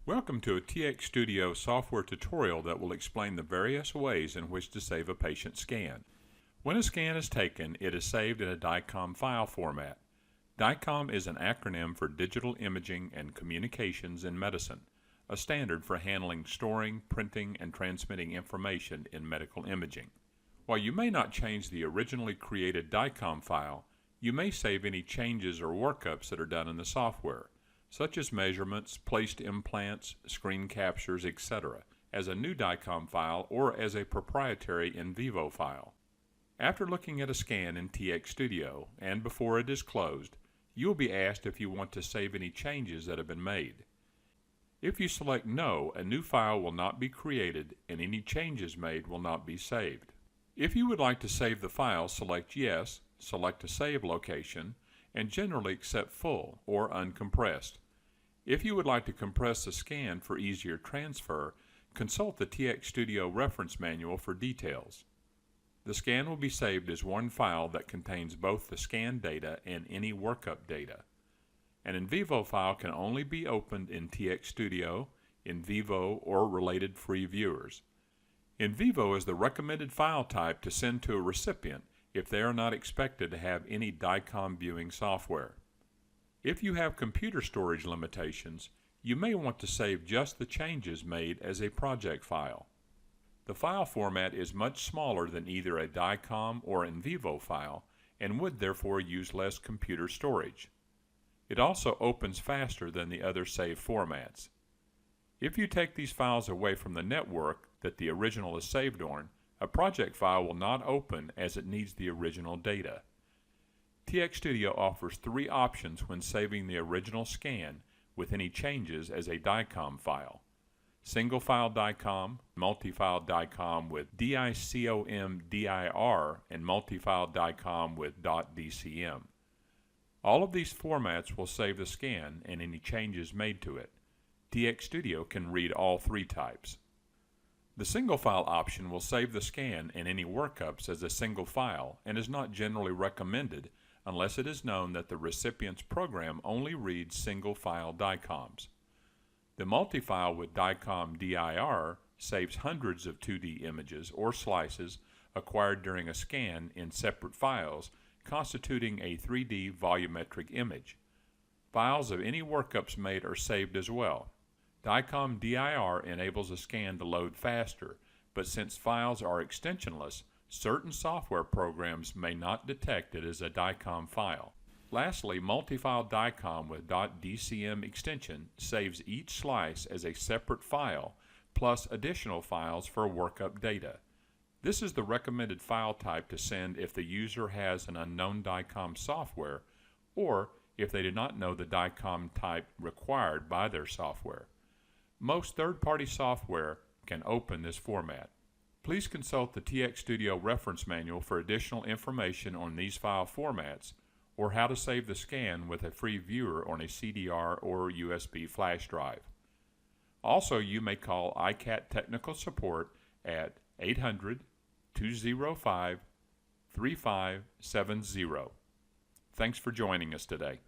Welcome to a TxSTUDIO software tutorial that will explain the various ways in which to save a patient scan. When a scan is taken, it is saved in a Dicom file format. Dicom is an acronym for Digital Imaging and Communications in Medicine, a standard for handling, storing, printing, and transmitting information in medical imaging. While you may not change the originally created Dicom file, you may save any changes or workups that are done in the software, such as measurements, placed implants, screen captures, etc., as a new Dicom file or as a proprietary in vivo file. After looking at a scan in TxSTUDIO and before it is closed, you will be asked if you want to save any changes that have been made. If you select No, a new file will not be created and any changes made will not be saved. If you would like to save the file, select Yes, select a save location, and generally accept full or uncompressed. If you would like to compress the scan for easier transfer, consult the TxSTUDIO reference manual for details. The scan will be saved as one file that contains both the scan data and any workup data. An in vivo file can only be opened in TxSTUDIO, in vivo, or related free viewers. In vivo is the recommended file type to send to a recipient if they are not expected to have any Dicom viewing software. If you have computer storage limitations, you may want to save just the changes made as a project file. The file format is much smaller than either a Dicom or in vivo file and would therefore use less computer storage. It also opens faster than the other save formats. If you take these files away from the network that the original is saved on, a project file will not open as it needs the original data. TxSTUDIO offers three options when saving the original scan with any changes as a Dicom file: single file Dicom, multi-file Dicom with DICOM-DIR, and multi-file Dicom with .DCM. All of these formats will save the scan and any changes made to it. TxSTUDIO can read all three types. The single file option will save the scan and any workups as a single file and is not generally recommended unless it is known that the recipient's program only reads single file Dicoms. The multi-file with DICOM-DIR saves hundreds of 2D images or slices acquired during a scan in separate files, constituting a 3D volumetric image. Files of any workups made are saved as well. DICOM-DIR enables a scan to load faster, but since files are extensionless, certain software programs may not detect it as a Dicom file. Lastly, multi-file Dicom with .DCM extension saves each slice as a separate file, plus additional files for workup data. This is the recommended file type to send if the user has an unknown Dicom software, or if they do not know the Dicom type required by their software. Most third-party software can open this format. Please consult the TxSTUDIO reference manual for additional information on these file formats or how to save the scan with a free viewer on a CDR or USB flash drive. Also, you may call ICAT Technical Support at 800-205-3570. Thanks for joining us today.